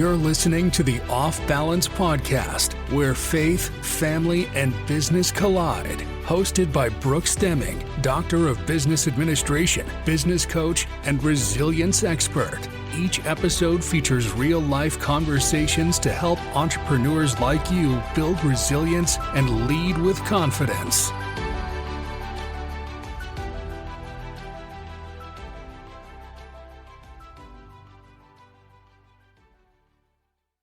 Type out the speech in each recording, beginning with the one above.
You're listening to the Off Balance Podcast, where faith, family, and business collide. Hosted by Brooks Deming, Doctor of Business Administration, business coach, and resilience expert. Each episode features real-life conversations to help entrepreneurs like you build resilience and lead with confidence.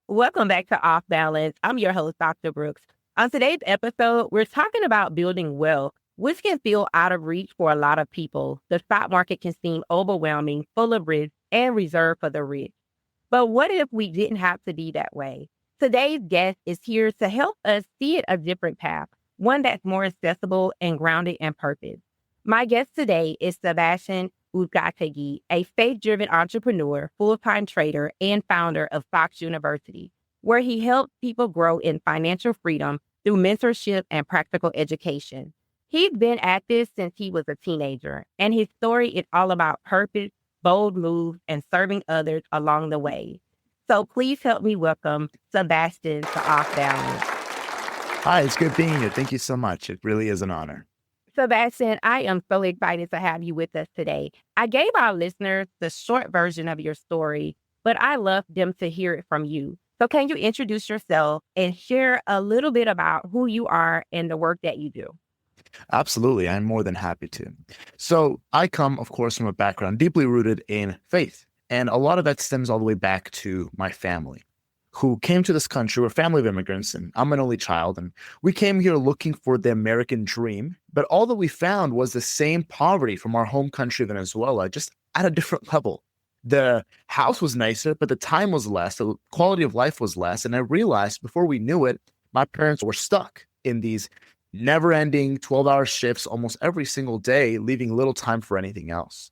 Welcome back to Off Balance. I'm your host, Dr. Brooks. On today's episode, we're talking about building wealth, which can feel out of reach for a lot of people. The stock market can seem overwhelming, full of risk, and reserved for the rich. But what if we didn't have to be that way? Today's guest is here to help us see it a different path, one that's more accessible and grounded in purpose. My guest today is Sebastian Uzcategui, a faith-driven entrepreneur, full-time trader, and founder of Fox University, where he helps people grow in financial freedom through mentorship and practical education. He's been at this since he was a teenager, and his story is all about purpose, bold moves, and serving others along the way. So please help me welcome Sebastian to Off Balance. Hi, it's good being here. Thank you so much. It really is an honor. Sebastian, I am so excited to have you with us today. I gave our listeners the short version of your story, but I love them to hear it from you. So can you introduce yourself and share a little bit about who you are and the work that you do? Absolutely. I'm more than happy to. So I come, of course, from a background deeply rooted in faith. And a lot of that stems all the way back to my family, who came to this country. We're a family of immigrants, and I'm an only child. And we came here looking for the American dream. But all that we found was the same poverty from our home country, Venezuela, just at a different level. The house was nicer, but the time was less. The quality of life was less. And I realized before we knew it, my parents were stuck in these never-ending 12-hour shifts almost every single day, leaving little time for anything else.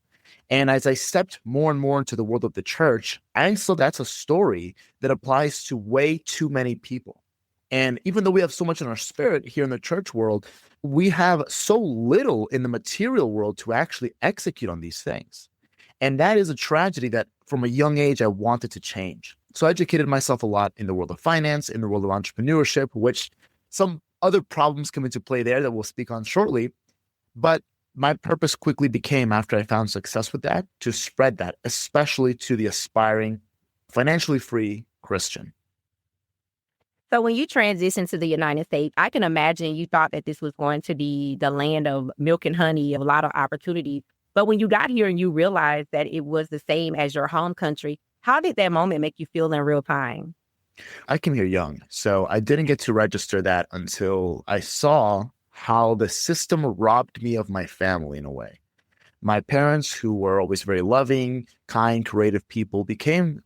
And as I stepped more and more into the world of the church, I saw that's a story that applies to way too many people. And even though we have so much in our spirit here in the church world, we have so little in the material world to actually execute on these things. And that is a tragedy that from a young age, I wanted to change. So I educated myself a lot in the world of finance, in the world of entrepreneurship, which some other problems come into play there that we'll speak on shortly. But my purpose quickly became, after I found success with that, to spread that, especially to the aspiring, financially free Christian. So when you transitioned to the United States, I can imagine you thought that this was going to be the land of milk and honey, a lot of opportunities. But when you got here and you realized that it was the same as your home country, how did that moment make you feel in real time? I came here young, so I didn't get to register that until I saw how the system robbed me of my family in a way. My parents, who were always very loving, kind, creative people, became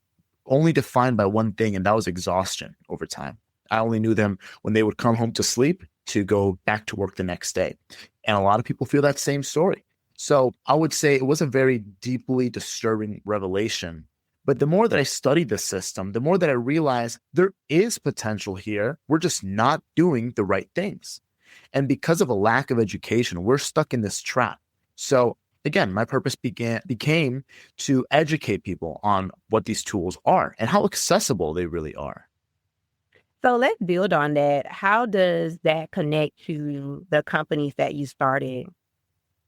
only defined by one thing, and that was exhaustion over time. I only knew them when they would come home to sleep to go back to work the next day. And a lot of people feel that same story. So I would say it was a very deeply disturbing revelation. But the more that I studied the system, the more that I realized there is potential here. We're just not doing the right things. And because of a lack of education, we're stuck in this trap. So again, my purpose became to educate people on what these tools are and how accessible they really are. So let's build on that. How does that connect to the companies that you started?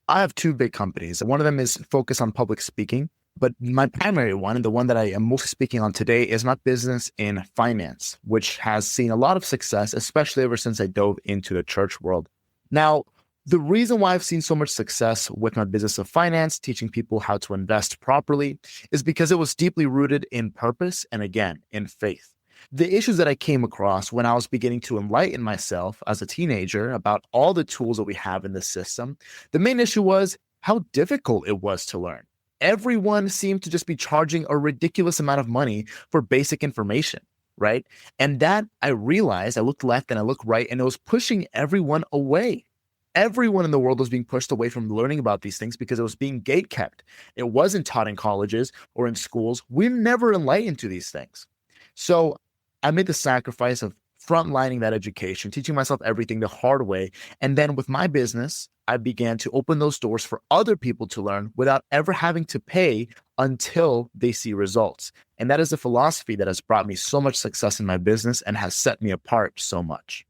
I have two big companies. One of them is focused on public speaking, but my primary one, and the one that I am mostly speaking on today, is my business in finance, which has seen a lot of success, especially ever since I dove into the church world. Now, the reason why I've seen so much success with my business of finance, teaching people how to invest properly, is because it was deeply rooted in purpose and, again, in faith. The issues that I came across when I was beginning to enlighten myself as a teenager about all the tools that we have in the system, the main issue was how difficult it was to learn. Everyone seemed to just be charging a ridiculous amount of money for basic information, right? And that I realized, I looked left and I looked right, and it was pushing everyone away. Everyone in the world was being pushed away from learning about these things because it was being gatekept. It wasn't taught in colleges or in schools. We're never enlightened to these things. So I made the sacrifice of frontlining that education, teaching myself everything the hard way. And then with my business, I began to open those doors for other people to learn without ever having to pay until they see results. And that is a philosophy that has brought me so much success in my business and has set me apart so much.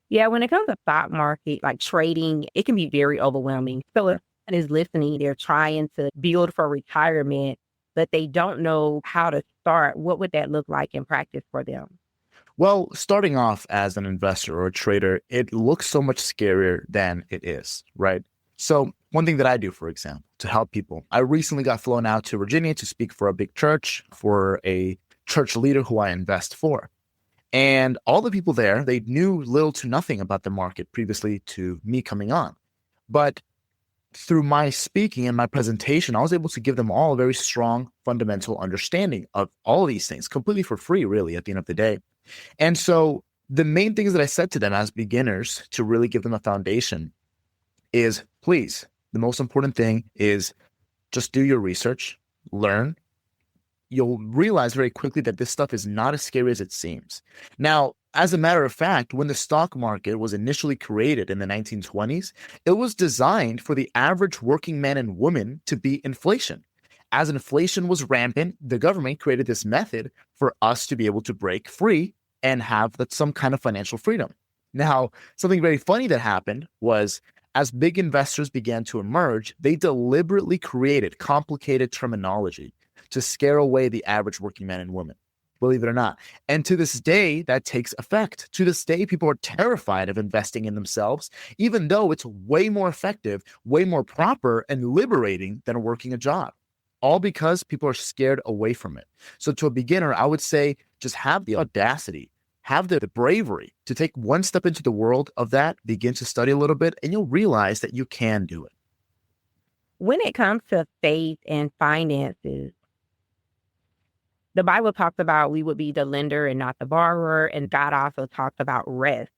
Yeah, when it comes to stock market, like trading, it can be very overwhelming. So if someone is listening, they're trying to build for retirement, but they don't know how to start, what would that look like in practice for them? Well, starting off as an investor or a trader, it looks so much scarier than it is, right? So one thing that I do, for example, to help people, I recently got flown out to Virginia to speak for a big church, for a church leader who I invest for. And all the people there, they knew little to nothing about the market previously to me coming on. But through my speaking and my presentation, I was able to give them all a very strong fundamental understanding of all these things, completely for free, really, at the end of the day. And so the main things that I said to them as beginners to really give them a foundation is, please, the most important thing is just do your research, learn. You'll realize very quickly that this stuff is not as scary as it seems. Now, as a matter of fact, when the stock market was initially created in the 1920s, it was designed for the average working man and woman to beat inflation. As inflation was rampant, the government created this method for us to be able to break free and have some kind of financial freedom. Now, something very funny that happened was as big investors began to emerge, they deliberately created complicated terminology to scare away the average working man and woman, believe it or not. And to this day, that takes effect. To this day, people are terrified of investing in themselves, even though it's way more effective, way more proper and liberating than working a job. All because people are scared away from it. So to a beginner, I would say just have the audacity, have the bravery to take one step into the world of that, begin to study a little bit, and you'll realize that you can do it. When it comes to faith and finances, the Bible talks about we would be the lender and not the borrower, and God also talks about rest.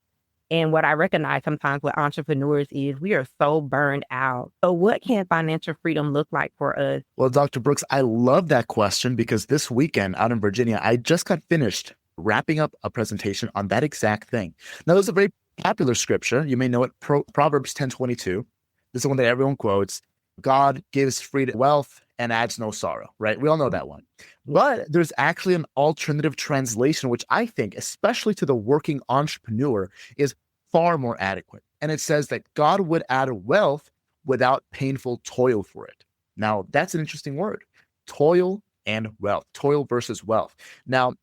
And what I recognize sometimes with entrepreneurs is we are so burned out. So what can financial freedom look like for us? Well, Dr. Brooks, I love that question because this weekend out in Virginia, I just got finished wrapping up a presentation on that exact thing. Now, there's a very popular scripture. You may know it, Proverbs 10:22. This is one that everyone quotes. God gives free wealth and adds no sorrow, right? We all know that one. But there's actually an alternative translation, which I think, especially to the working entrepreneur, is far more adequate. And it says that God would add wealth without painful toil for it. Now, that's an interesting word. Toil and wealth. Toil versus wealth. Now,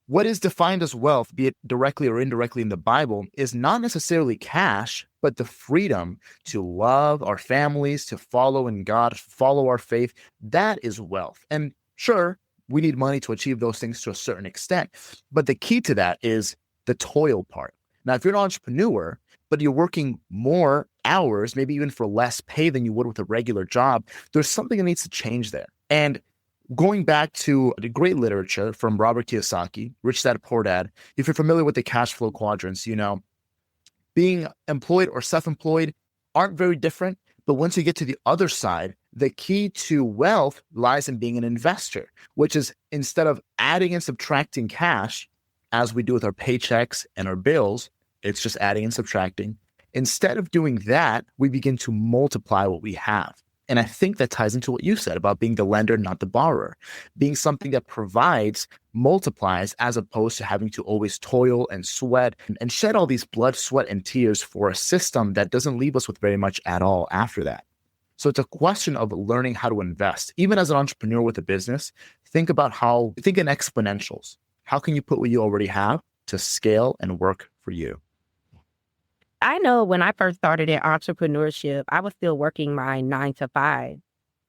what is defined as wealth, be it directly or indirectly in the Bible, is not necessarily cash, but the freedom to love our families, to follow in God, follow our faith. That is wealth. And sure, we need money to achieve those things to a certain extent. But the key to that is the toil part. Now, if you're an entrepreneur, but you're working more hours, maybe even for less pay than you would with a regular job, there's something that needs to change there. And going back to the great literature from Robert Kiyosaki, Rich Dad, Poor Dad, if you're familiar with the cash flow quadrants, you know, being employed or self-employed aren't very different. But once you get to the other side, the key to wealth lies in being an investor, which is instead of adding and subtracting cash, as we do with our paychecks and our bills, it's just adding and subtracting. Instead of doing that, we begin to multiply what we have. And I think that ties into what you said about being the lender, not the borrower, being something that provides, multiplies, as opposed to having to always toil and sweat and shed all these blood, sweat, and tears for a system that doesn't leave us with very much at all after that. So it's a question of learning how to invest. Even as an entrepreneur with a business, think in exponentials. How can you put what you already have to scale and work for you? I know when I first started in entrepreneurship, I was still working my 9 to 5.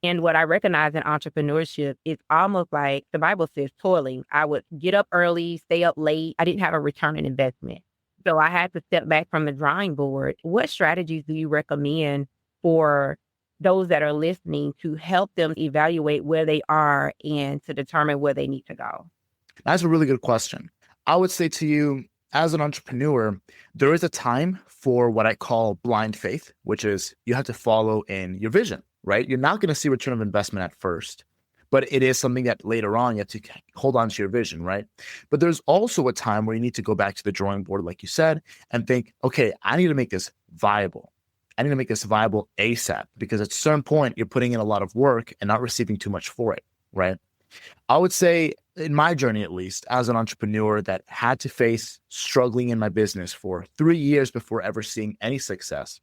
And what I recognize in entrepreneurship is almost like the Bible says toiling. I would get up early, stay up late. I didn't have a return on investment. So I had to step back from the drawing board. What strategies do you recommend for those that are listening to help them evaluate where they are and to determine where they need to go? That's a really good question. I would say to you, as an entrepreneur, there is a time for what I call blind faith, which is you have to follow in your vision, right? You're not going to see return of investment at first, but it is something that later on you have to hold on to your vision, right? But there's also a time where you need to go back to the drawing board, like you said, and think, okay, I need to make this viable. I need to make this viable ASAP, because at a certain point, you're putting in a lot of work and not receiving too much for it, right? I would say, in my journey, at least, as an entrepreneur that had to face struggling in my business for 3 years before ever seeing any success,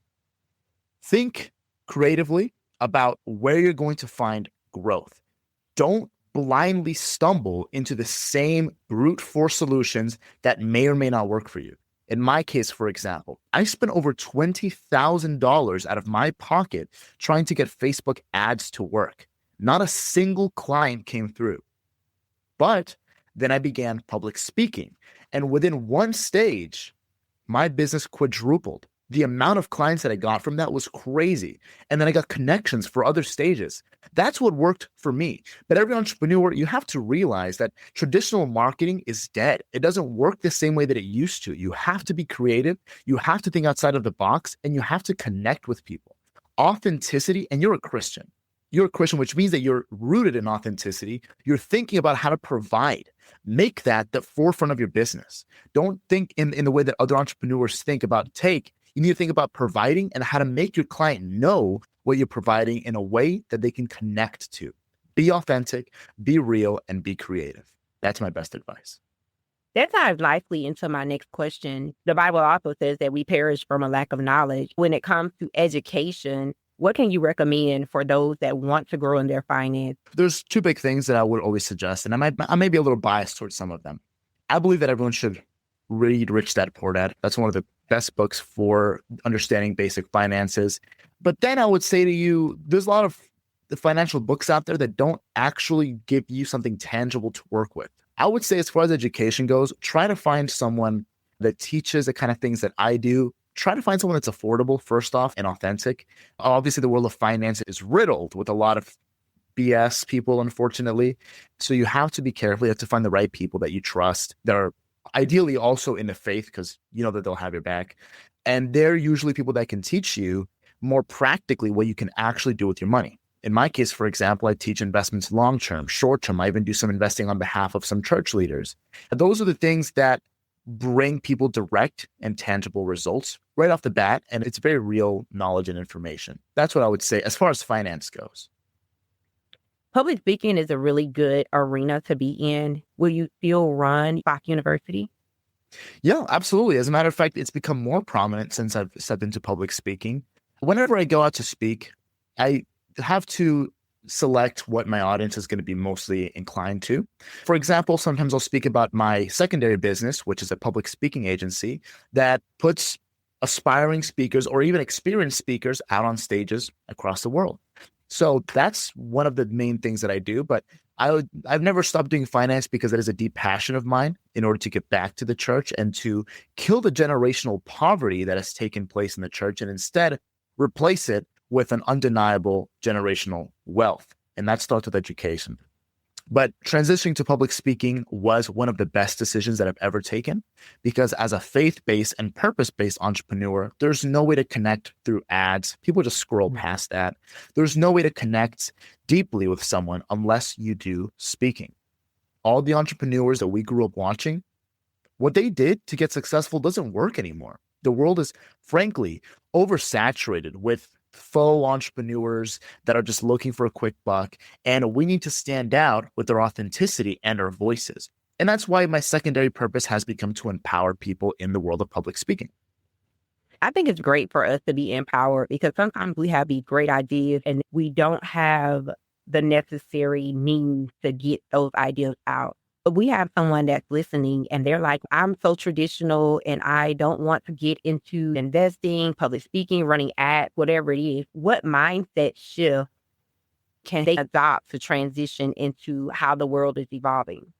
think creatively about where you're going to find growth. Don't blindly stumble into the same brute force solutions that may or may not work for you. In my case, for example, I spent over $20,000 out of my pocket trying to get Facebook ads to work. Not a single client came through. But then I began public speaking. And within one stage, my business quadrupled. The amount of clients that I got from that was crazy. And then I got connections for other stages. That's what worked for me. But every entrepreneur, you have to realize that traditional marketing is dead. It doesn't work the same way that it used to. You have to be creative. You have to think outside of the box, and you have to connect with people. Authenticity, and you're a Christian. You're a Christian, which means that you're rooted in authenticity. You're thinking about how to provide. Make that the forefront of your business. Don't think in the way that other entrepreneurs think about take. You need to think about providing and how to make your client know what you're providing in a way that they can connect to. Be authentic, be real, and be creative. That's my best advice. That ties nicely into my next question. The Bible also says that we perish from a lack of knowledge. When it comes to education, what can you recommend for those that want to grow in their finance? There's two big things that I would always suggest, and I may be a little biased towards some of them. I believe that everyone should read Rich Dad Poor Dad. That's one of the best books for understanding basic finances. But then I would say to you, there's a lot of the financial books out there that don't actually give you something tangible to work with. I would say, as far as education goes, try to find someone that teaches the kind of things that I do. Try to find someone that's affordable, first off, and authentic. Obviously, the world of finance is riddled with a lot of BS people, unfortunately. So you have to be careful. You have to find the right people that you trust, that are ideally also in the faith, because you know that they'll have your back. And they're usually people that can teach you more practically what you can actually do with your money. In my case, for example, I teach investments long-term, short-term. I even do some investing on behalf of some church leaders. And those are the things that bring people direct and tangible results right off the bat. And it's very real knowledge and information. That's what I would say as far as finance goes. Public speaking is a really good arena to be in. Will you still run Fox University? Yeah, absolutely. As a matter of fact, it's become more prominent since I've stepped into public speaking. Whenever I go out to speak, I have to select what my audience is going to be mostly inclined to. For example, sometimes I'll speak about my secondary business, which is a public speaking agency that puts aspiring speakers or even experienced speakers out on stages across the world. So that's one of the main things that I do. But I've never stopped doing finance because it is a deep passion of mine in order to get back to the church and to kill the generational poverty that has taken place in the church and instead replace it with an undeniable generational wealth. And that starts with education. But transitioning to public speaking was one of the best decisions that I've ever taken, because as a faith-based and purpose-based entrepreneur, there's no way to connect through ads. People just scroll past that. There's no way to connect deeply with someone unless you do speaking. All the entrepreneurs that we grew up watching, what they did to get successful doesn't work anymore. The world is, frankly, oversaturated with faux entrepreneurs that are just looking for a quick buck. And we need to stand out with our authenticity and our voices. And that's why my secondary purpose has become to empower people in the world of public speaking. I think it's great for us to be empowered because sometimes we have these great ideas and we don't have the necessary means to get those ideas out. But we have someone that's listening and they're like, I'm so traditional and I don't want to get into investing, public speaking, running ads, whatever it is. What mindset shift can they adopt to transition into how the world is evolving?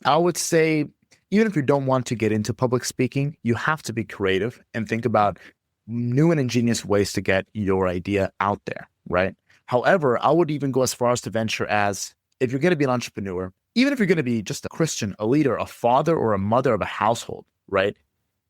I would say, even if you don't want to get into public speaking, you have to be creative and think about new and ingenious ways to get your idea out there, right? However, I would even go as far as to venture as, if you're going to be an entrepreneur, even if you're going to be just a Christian, a leader, a father or a mother of a household, right?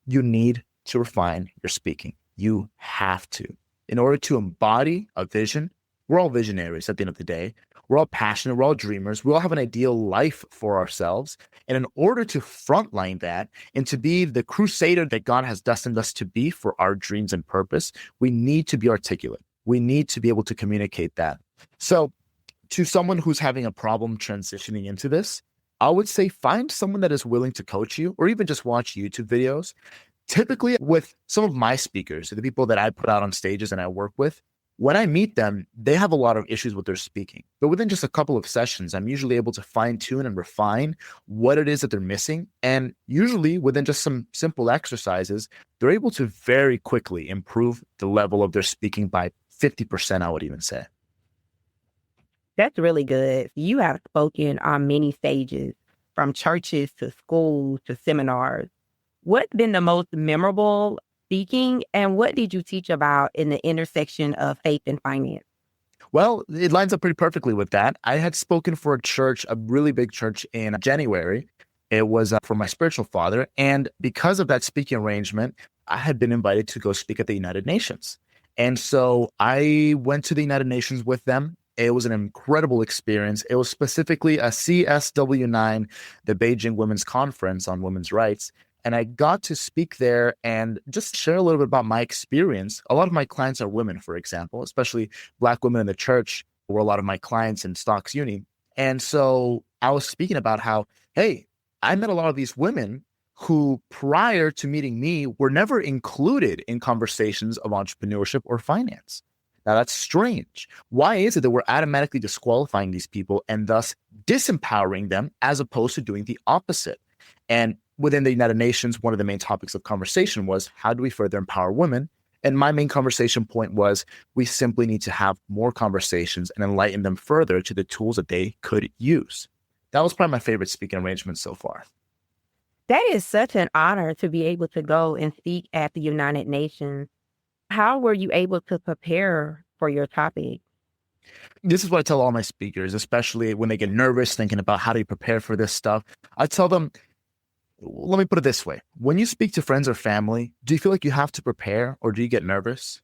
You need to refine your speaking. You have to. In order to embody a vision, we're all visionaries at the end of the day. We're all passionate. We're all dreamers. We all have an ideal life for ourselves. And in order to frontline that and to be the crusader that God has destined us to be for our dreams and purpose, we need to be articulate. We need to be able to communicate that. So to someone who's having a problem transitioning into this, I would say find someone that is willing to coach you or even just watch YouTube videos. Typically with some of my speakers, the people that I put out on stages and I work with, when I meet them, they have a lot of issues with their speaking. But within just a couple of sessions, I'm usually able to fine tune and refine what it is that they're missing. And usually within just some simple exercises, they're able to very quickly improve the level of their speaking by 50%, I would even say. That's really good. You have spoken on many stages, from churches to schools to seminars. What's been the most memorable speaking, and what did you teach about in the intersection of faith and finance? Well, it lines up pretty perfectly with that. I had spoken for a church, a really big church in January. It was for my spiritual father. And because of that speaking arrangement, I had been invited to go speak at the United Nations. And so I went to the United Nations with them. It was an incredible experience. It was specifically a CSW9, the Beijing Women's Conference on Women's Rights. And I got to speak there and just share a little bit about my experience. A lot of my clients are women, for example, especially Black women in the church were a lot of my clients in Stocks Uni. And so I was speaking about how, hey, I met a lot of these women who prior to meeting me were never included in conversations of entrepreneurship or finance. Now, that's strange. Why is it that we're automatically disqualifying these people and thus disempowering them as opposed to doing the opposite? And within the United Nations, one of the main topics of conversation was, how do we further empower women? And my main conversation point was, we simply need to have more conversations and enlighten them further to the tools that they could use. That was probably my favorite speaking arrangement so far. That is such an honor to be able to go and speak at the United Nations. How were you able to prepare for your topic? This is what I tell all my speakers, especially when they get nervous thinking about how do you prepare for this stuff. I tell them, let me put it this way. When you speak to friends or family, do you feel like you have to prepare or do you get nervous?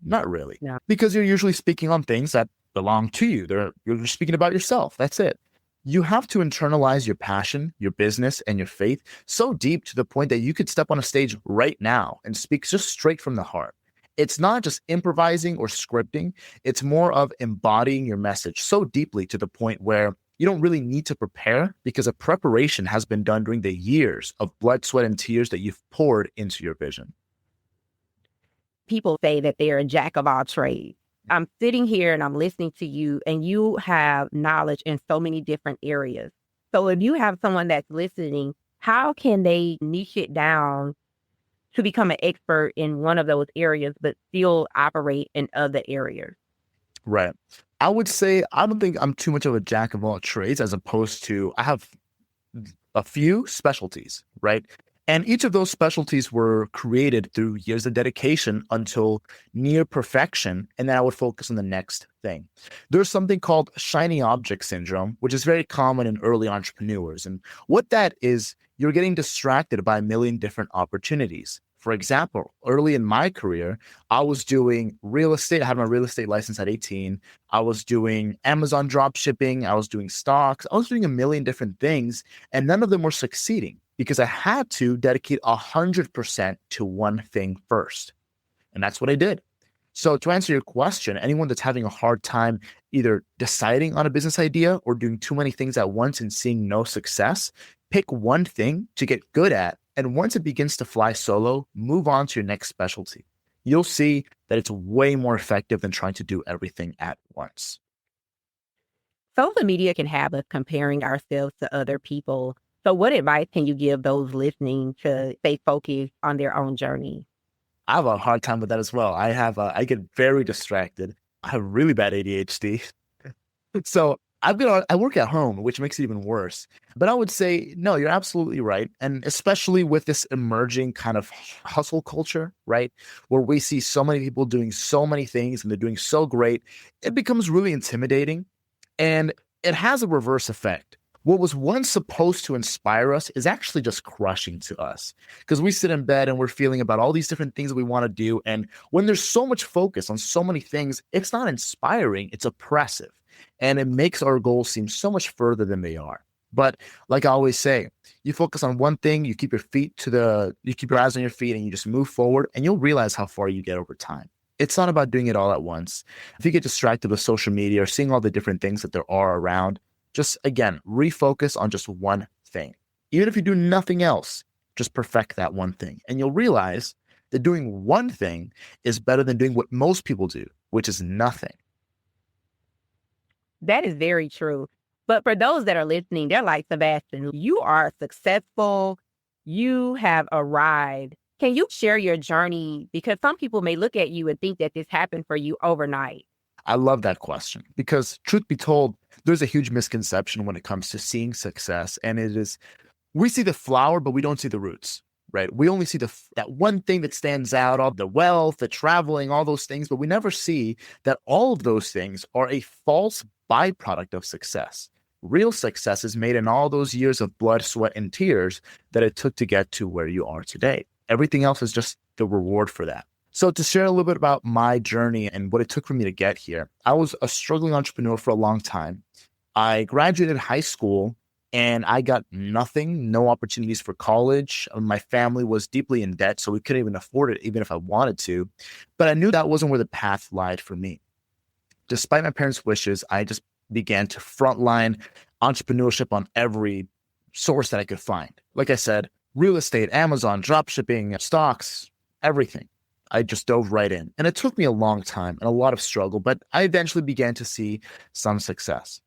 Not really. No. Because you're usually speaking on things that belong to you. You're speaking about yourself. That's it. You have to internalize your passion, your business, and your faith so deep to the point that you could step on a stage right now and speak just straight from the heart. It's not just improvising or scripting. It's more of embodying your message so deeply to the point where you don't really need to prepare because a preparation has been done during the years of blood, sweat, and tears that you've poured into your vision. People say that they're a jack of all trades. I'm sitting here and I'm listening to you, and you have knowledge in so many different areas. So if you have someone that's listening, how can they niche it down to become an expert in one of those areas, but still operate in other areas? Right. I would say I don't think I'm too much of a jack of all trades as opposed to I have a few specialties, right? And each of those specialties were created through years of dedication until near perfection. And then I would focus on the next thing. There's something called shiny object syndrome, which is very common in early entrepreneurs. And what that is, you're getting distracted by a million different opportunities. For example, early in my career, I was doing real estate. I had my real estate license at 18. I was doing Amazon drop shipping. I was doing stocks. I was doing a million different things, and none of them were succeeding because I had to dedicate 100% to one thing first. And that's what I did. So to answer your question, anyone that's having a hard time either deciding on a business idea or doing too many things at once and seeing no success, pick one thing to get good at. And once it begins to fly solo, move on to your next specialty. You'll see that it's way more effective than trying to do everything at once. Social media can have us comparing ourselves to other people. So what advice can you give those listening to stay focused on their own journey? I have a hard time with that as well. I get very distracted. I have really bad ADHD. So I work at home, which makes it even worse. But I would say, no, you're absolutely right. And especially with this emerging kind of hustle culture, right? Where we see so many people doing so many things and they're doing so great, it becomes really intimidating. And it has a reverse effect. What was once supposed to inspire us is actually just crushing to us because we sit in bed and we're feeling about all these different things that we want to do. And when there's so much focus on so many things, it's not inspiring, it's oppressive. And it makes our goals seem so much further than they are. But like I always say, you focus on one thing, you keep your eyes on your feet and you just move forward and you'll realize how far you get over time. It's not about doing it all at once. If you get distracted with social media or seeing all the different things that there are around, just again, refocus on just one thing. Even if you do nothing else, just perfect that one thing. And you'll realize that doing one thing is better than doing what most people do, which is nothing. That is very true. But for those that are listening, they're like, Sebastian, you are successful. You have arrived. Can you share your journey? Because some people may look at you and think that this happened for you overnight. I love that question because truth be told, there's a huge misconception when it comes to seeing success. And it is, we see the flower, but we don't see the roots, right? We only see that one thing that stands out, all the wealth, the traveling, all those things, but we never see that all of those things are a false byproduct of success. Real success is made in all those years of blood, sweat, and tears that it took to get to where you are today. Everything else is just the reward for that. So to share a little bit about my journey and what it took for me to get here, I was a struggling entrepreneur for a long time. I graduated high school and I got nothing, no opportunities for college. My family was deeply in debt, so we couldn't even afford it, even if I wanted to. But I knew that wasn't where the path lied for me. Despite my parents' wishes, I just began to frontline entrepreneurship on every source that I could find. Like I said, real estate, Amazon, dropshipping, stocks, everything. I just dove right in. And it took me a long time and a lot of struggle, but I eventually began to see some success.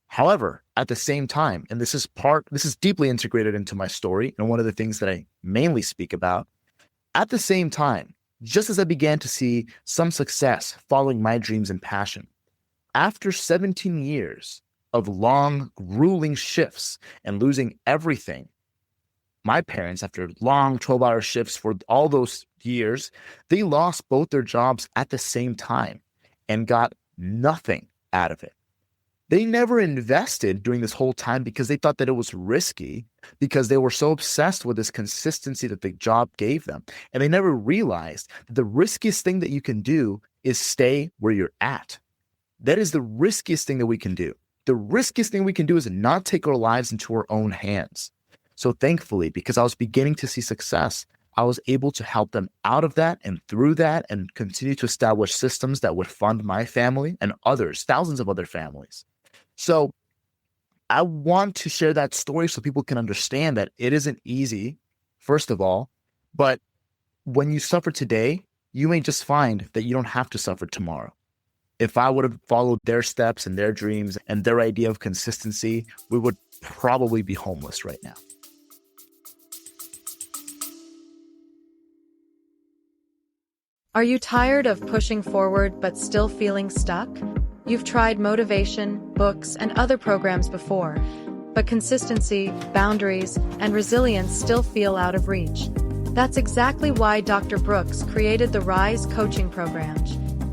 However, at the same time, and this is deeply integrated into my story and one of the things that I mainly speak about, at the same time, just as I began to see some success following my dreams and passion, after 17 years of long, grueling shifts and losing everything, my parents, after long 12-hour shifts for all those years, they lost both their jobs at the same time and got nothing out of it. They never invested during this whole time because they thought that it was risky, because they were so obsessed with this consistency that the job gave them. And they never realized that the riskiest thing that you can do is stay where you're at. That is the riskiest thing that we can do. The riskiest thing we can do is not take our lives into our own hands. So thankfully, because I was beginning to see success, I was able to help them out of that and through that and continue to establish systems that would fund my family and others, thousands of other families. So I want to share that story so people can understand that it isn't easy, first of all, but when you suffer today, you may just find that you don't have to suffer tomorrow. If I would have followed their steps and their dreams and their idea of consistency, we would probably be homeless right now. Are you tired of pushing forward but still feeling stuck? You've tried motivation, books, and other programs before, but consistency, boundaries, and resilience still feel out of reach. That's exactly why Dr. Brooks created the Rise coaching program.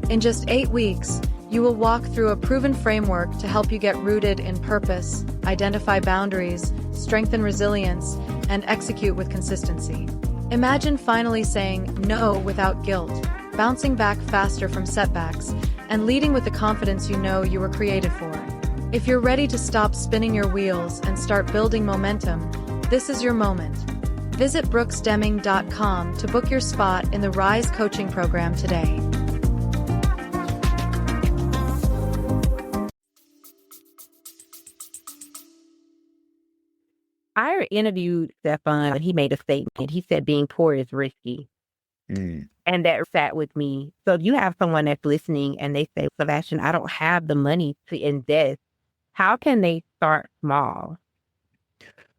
In just 8 weeks, you will walk through a proven framework to help you get rooted in purpose, identify boundaries, strengthen resilience, and execute with consistency. Imagine finally saying no without guilt, bouncing back faster from setbacks, and leading with the confidence you know you were created for. If you're ready to stop spinning your wheels and start building momentum, this is your moment. Visit brooksdeming.com to book your spot in the Rise coaching program today. I interviewed Stefan and he made a statement. He said being poor is risky. And that sat with me. So you have someone that's listening and they say, Sebastian, I don't have the money to invest. How can they start small?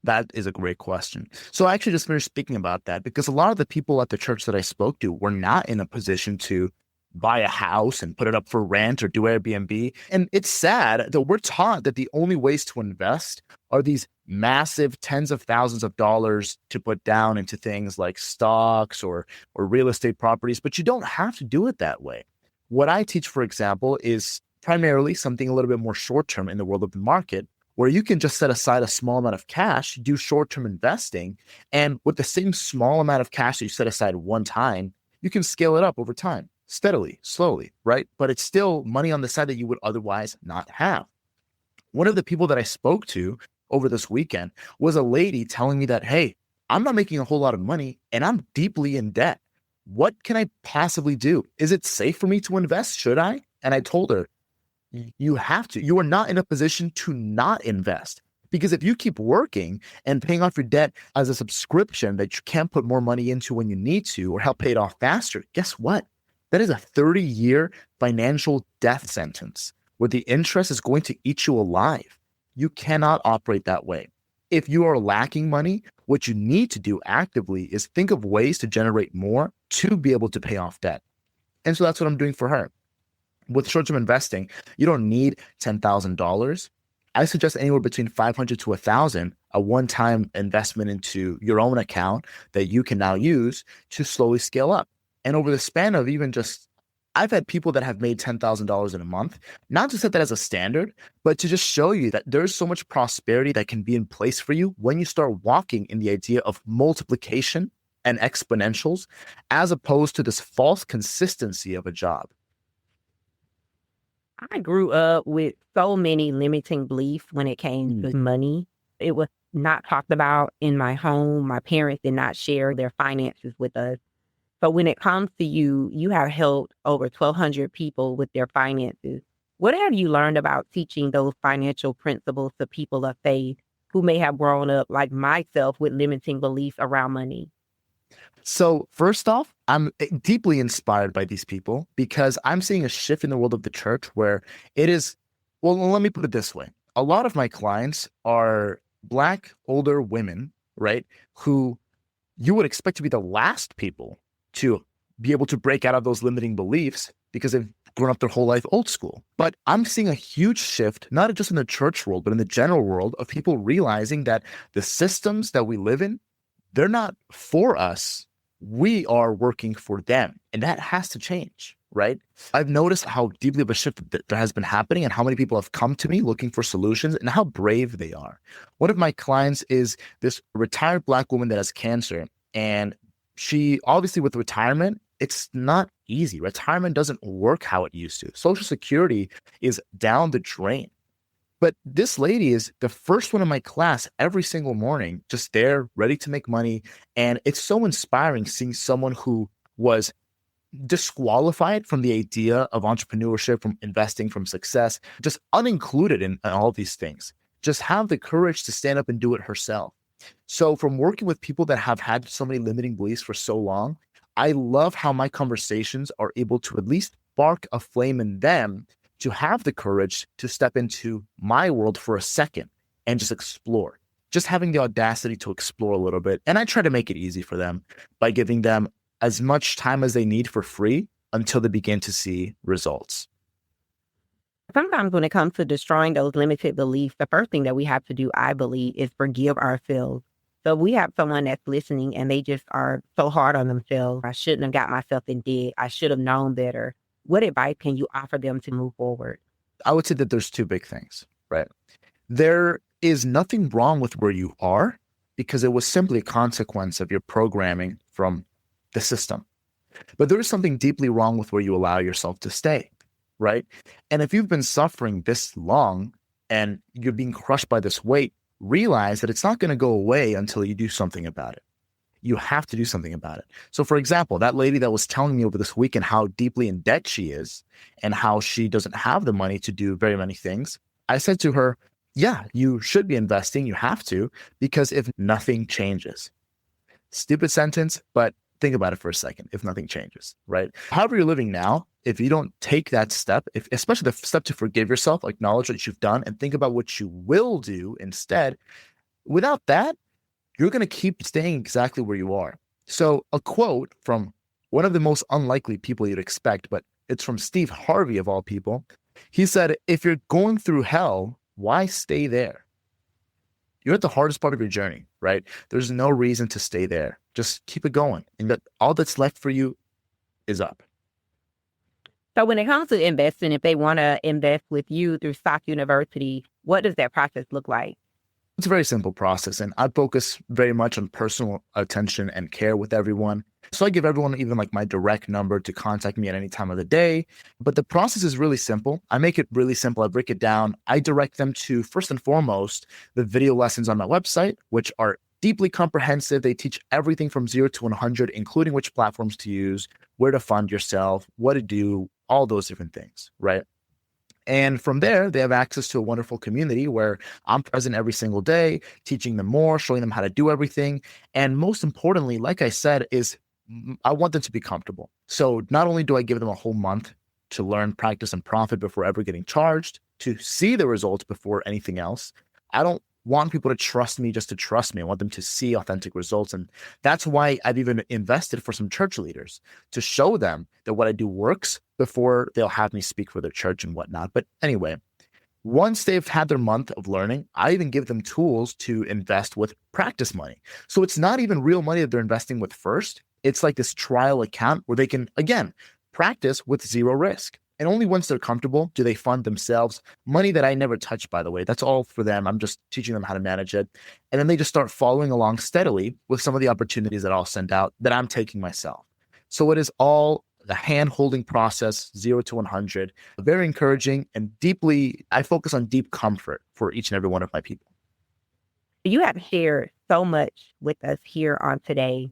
That is a great question. So I actually just finished speaking about that because a lot of the people at the church that I spoke to were not in a position to buy a house and put it up for rent or do Airbnb. And it's sad that we're taught that the only ways to invest are these massive tens of thousands of dollars to put down into things like stocks or real estate properties, but you don't have to do it that way. What I teach, for example, is primarily something a little bit more short-term in the world of the market, where you can just set aside a small amount of cash, do short-term investing, and with the same small amount of cash that you set aside one time, you can scale it up over time. steadily, slowly, right? But it's still money on the side that you would otherwise not have. One of the people that I spoke to over this weekend was a lady telling me that, hey, I'm not making a whole lot of money and I'm deeply in debt. What can I possibly do? Is it safe for me to invest? Should I? And I told her, you have to. You are not in a position to not invest. Because if you keep working and paying off your debt as a subscription that you can't put more money into when you need to or help pay it off faster, guess what? That is a 30-year financial death sentence where the interest is going to eat you alive. You cannot operate that way. If you are lacking money, what you need to do actively is think of ways to generate more to be able to pay off debt. And so that's what I'm doing for her. With short-term investing, you don't need $10,000. I suggest anywhere between $500 to $1,000, a one-time investment into your own account that you can now use to slowly scale up. And over the span of even just, I've had people that have made $10,000 in a month, not to set that as a standard, but to just show you that there's so much prosperity that can be in place for you when you start walking in the idea of multiplication and exponentials, as opposed to this false consistency of a job. I grew up with so many limiting beliefs when it came to money. It was not talked about in my home. My parents did not share their finances with us. But when it comes to you, you have helped over 1,200 people with their finances. What have you learned about teaching those financial principles to people of faith who may have grown up like myself with limiting beliefs around money? So first off, I'm deeply inspired by these people because I'm seeing a shift in the world of the church where it is, well, let me put it this way. A lot of my clients are Black, older women, right, who you would expect to be the last people to be able to break out of those limiting beliefs because they've grown up their whole life old school. But I'm seeing a huge shift, not just in the church world, but in the general world of people realizing that the systems that we live in, they're not for us. We are working for them. And that has to change, right? I've noticed how deeply of a shift that there has been happening and how many people have come to me looking for solutions and how brave they are. One of my clients is this retired Black woman that has cancer. And she, obviously with retirement, it's not easy. Retirement doesn't work how it used to. Social Security is down the drain. But this lady is the first one in my class every single morning, just there, ready to make money. And it's so inspiring seeing someone who was disqualified from the idea of entrepreneurship, from investing, from success, just unincluded in all these things, just have the courage to stand up and do it herself. So from working with people that have had so many limiting beliefs for so long, I love how my conversations are able to at least spark a flame in them to have the courage to step into my world for a second and just explore, just having the audacity to explore a little bit. And I try to make it easy for them by giving them as much time as they need for free until they begin to see results. Sometimes when it comes to destroying those limited beliefs, the first thing that we have to do, I believe, is forgive ourselves. So if we have someone that's listening and they just are so hard on themselves, I shouldn't have got myself in debt. I should have known better. What advice can you offer them to move forward? I would say that there's two big things, right? There is nothing wrong with where you are because it was simply a consequence of your programming from the system. But there is something deeply wrong with where you allow yourself to stay, right? And if you've been suffering this long and you're being crushed by this weight, realize that it's not going to go away until you do something about it. You have to do something about it. So for example, that lady that was telling me over this weekend how deeply in debt she is and how she doesn't have the money to do very many things, I said to her, yeah, you should be investing. You have to, because if nothing changes, stupid sentence, but think about it for a second. If nothing changes, right? However you're living now, if you don't take that step, especially the step to forgive yourself, acknowledge what you've done and think about what you will do instead, without that, you're going to keep staying exactly where you are. So a quote from one of the most unlikely people you'd expect, but it's from Steve Harvey of all people. He said, if you're going through hell, why stay there? You're at the hardest part of your journey, right? There's no reason to stay there. Just keep it going. And all that's left for you is up. So when it comes to investing, if they want to invest with you through Stock University, what does that process look like? It's a very simple process, and I focus very much on personal attention and care with everyone. So I give everyone even like my direct number to contact me at any time of the day. But the process is really simple. I make it really simple. I break it down. I direct them to, first and foremost, the video lessons on my website, which are deeply comprehensive. They teach everything from 0 to 100, including which platforms to use, where to fund yourself, what to do, all those different things, right? And from there, they have access to a wonderful community where I'm present every single day, teaching them more, showing them how to do everything. And most importantly, like I said, is I want them to be comfortable. So not only do I give them a whole month to learn, practice, and profit before ever getting charged, to see the results before anything else, I don't want people to trust me just to trust me. I want them to see authentic results. And that's why I've even invested for some church leaders to show them that what I do works before they'll have me speak for their church and whatnot. But anyway, once they've had their month of learning, I even give them tools to invest with practice money. So it's not even real money that they're investing with first. It's like this trial account where they can, again, practice with zero risk. And only once they're comfortable do they fund themselves. Money that I never touch, by the way. That's all for them. I'm just teaching them how to manage it. And then they just start following along steadily with some of the opportunities that I'll send out that I'm taking myself. So it is all the hand-holding process, 0 to 100, very encouraging and deeply, I focus on deep comfort for each and every one of my people. You have shared so much with us here on today.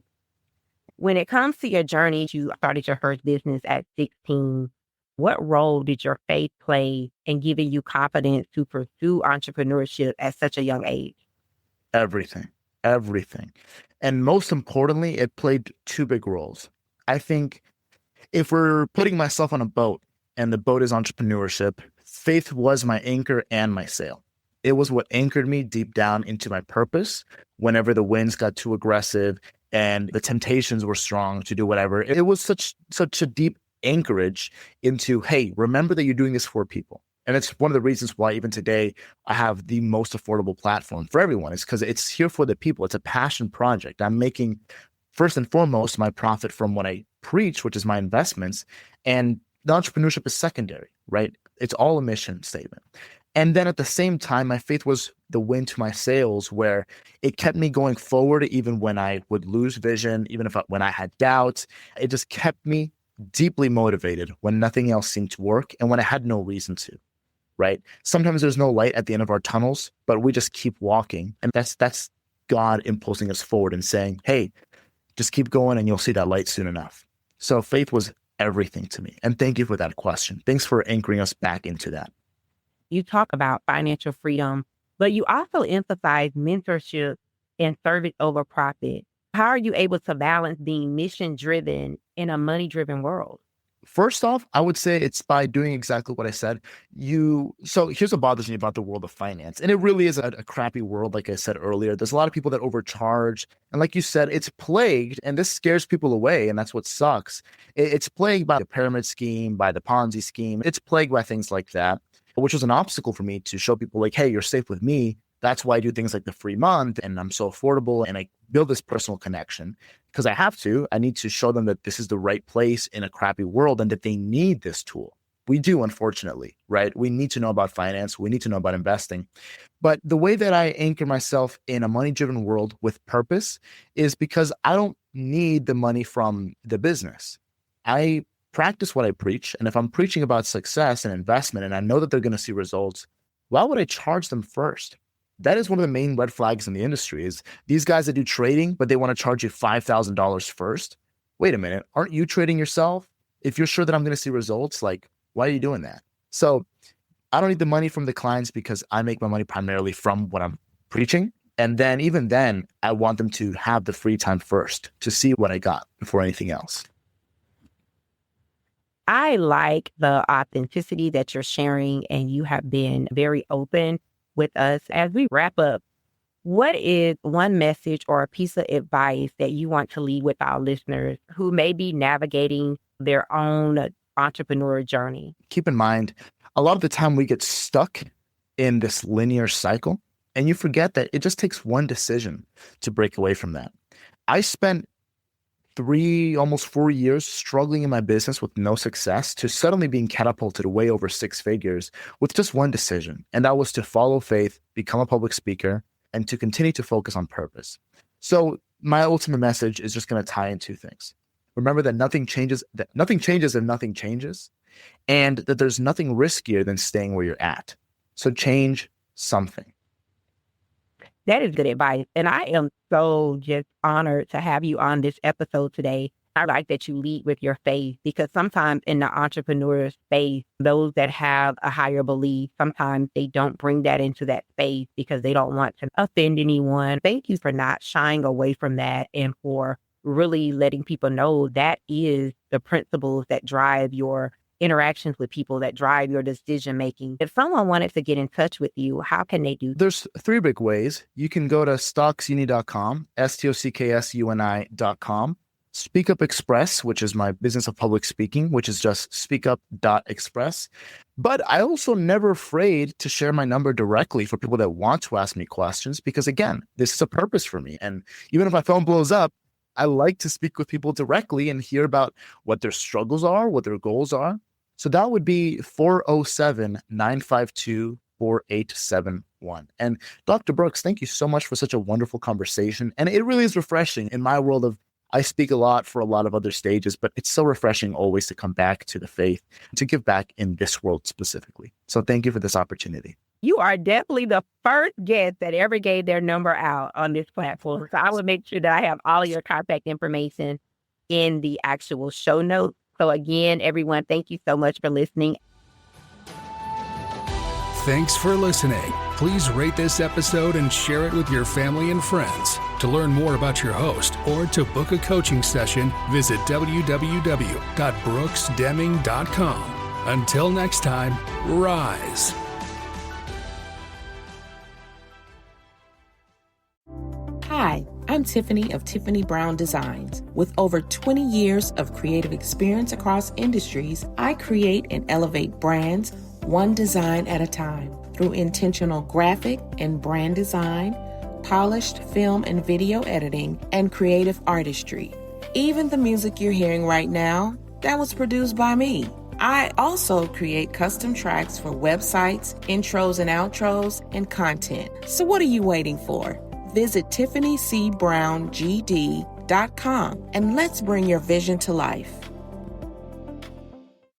When it comes to your journey, you started your first business at 16. What role did your faith play in giving you confidence to pursue entrepreneurship at such a young age? Everything. And most importantly, it played two big roles. I think if we're putting myself on a boat and the boat is entrepreneurship, faith was my anchor and my sail. It was what anchored me deep down into my purpose whenever the winds got too aggressive and the temptations were strong to do whatever. It was such a deep anchorage into, hey, remember that you're doing this for people. And it's one of the reasons why even today I have the most affordable platform for everyone, is because it's here for the people. It's a passion project. I'm making, first and foremost, my profit from what I preach, which is my investments. And the entrepreneurship is secondary, right? It's all a mission statement. And then at the same time, my faith was the wind to my sails, where it kept me going forward even when I would lose vision, when I had doubts. It just kept me deeply motivated when nothing else seemed to work and when I had no reason to, right? Sometimes there's no light at the end of our tunnels, but we just keep walking. And that's God impulsing us forward and saying, hey, just keep going and you'll see that light soon enough. So faith was everything to me. And thank you for that question. Thanks for anchoring us back into that. You talk about financial freedom, but you also emphasize mentorship and service over profit. How are you able to balance being mission-driven in a money-driven world? First off, I would say it's by doing exactly what I said. So here's what bothers me about the world of finance. And it really is a crappy world, like I said earlier. There's a lot of people that overcharge. And like you said, it's plagued, and this scares people away, and that's what sucks. It's plagued by the pyramid scheme, by the Ponzi scheme. It's plagued by things like that, which was an obstacle for me to show people like, hey, you're safe with me. That's why I do things like the free month, and I'm so affordable, and I build this personal connection because I have to. I need to show them that this is the right place in a crappy world and that they need this tool. We do, unfortunately, right? We need to know about finance. We need to know about investing. But the way that I anchor myself in a money-driven world with purpose is because I don't need the money from the business. I practice what I preach. And if I'm preaching about success and investment, and I know that they're going to see results, why would I charge them first? That is one of the main red flags in the industry, is these guys that do trading, but they want to charge you $5,000 first. Wait a minute. Aren't you trading yourself? If you're sure that I'm going to see results, like, why are you doing that? So I don't need the money from the clients because I make my money primarily from what I'm preaching. And then even then, I want them to have the free time first to see what I got before anything else. I like the authenticity that you're sharing, and you have been very open with us. As we wrap up, what is one message or a piece of advice that you want to leave with our listeners who may be navigating their own entrepreneur journey? Keep in mind, a lot of the time we get stuck in this linear cycle, and you forget that it just takes one decision to break away from that. I spent almost 4 years struggling in my business with no success to suddenly being catapulted way over 6 figures with just one decision. And that was to follow faith, become a public speaker, and to continue to focus on purpose. So my ultimate message is just going to tie in two things. Remember that nothing changes if nothing changes, and that there's nothing riskier than staying where you're at. So change something. That is good advice. And I am so just honored to have you on this episode today. I like that you lead with your faith, because sometimes in the entrepreneur space, those that have a higher belief, sometimes they don't bring that into that space because they don't want to offend anyone. Thank you for not shying away from that and for really letting people know that is the principles that drive your interactions with people, that drive your decision making. If someone wanted to get in touch with you, how can they do that? There's three big ways. You can go to stocksuni.com, STOCKSUNI.com. Speak Up Express, which is my business of public speaking, which is just speakup.express. But I also never afraid to share my number directly for people that want to ask me questions, because again, this is a purpose for me. And even if my phone blows up, I like to speak with people directly and hear about what their struggles are, what their goals are. So that would be 407-952-4871. And Dr. Brooks, thank you so much for such a wonderful conversation. And it really is refreshing in my world of, I speak a lot for a lot of other stages, but it's so refreshing always to come back to the faith, to give back in this world specifically. So thank you for this opportunity. You are definitely the first guest that ever gave their number out on this platform. So I will make sure that I have all of your contact information in the actual show notes. So again, everyone, thank you so much for listening. Thanks for listening. Please rate this episode and share it with your family and friends. To learn more about your host or to book a coaching session, visit www.brooksdeming.com. Until next time, rise. Hi, I'm Tiffany of Tiffany Brown Designs. With over 20 years of creative experience across industries, I create and elevate brands one design at a time through intentional graphic and brand design, polished film and video editing, and creative artistry. Even the music you're hearing right now, that was produced by me. I also create custom tracks for websites, intros and outros, and content. So what are you waiting for? Visit TiffanyCBrownGD.com and let's bring your vision to life.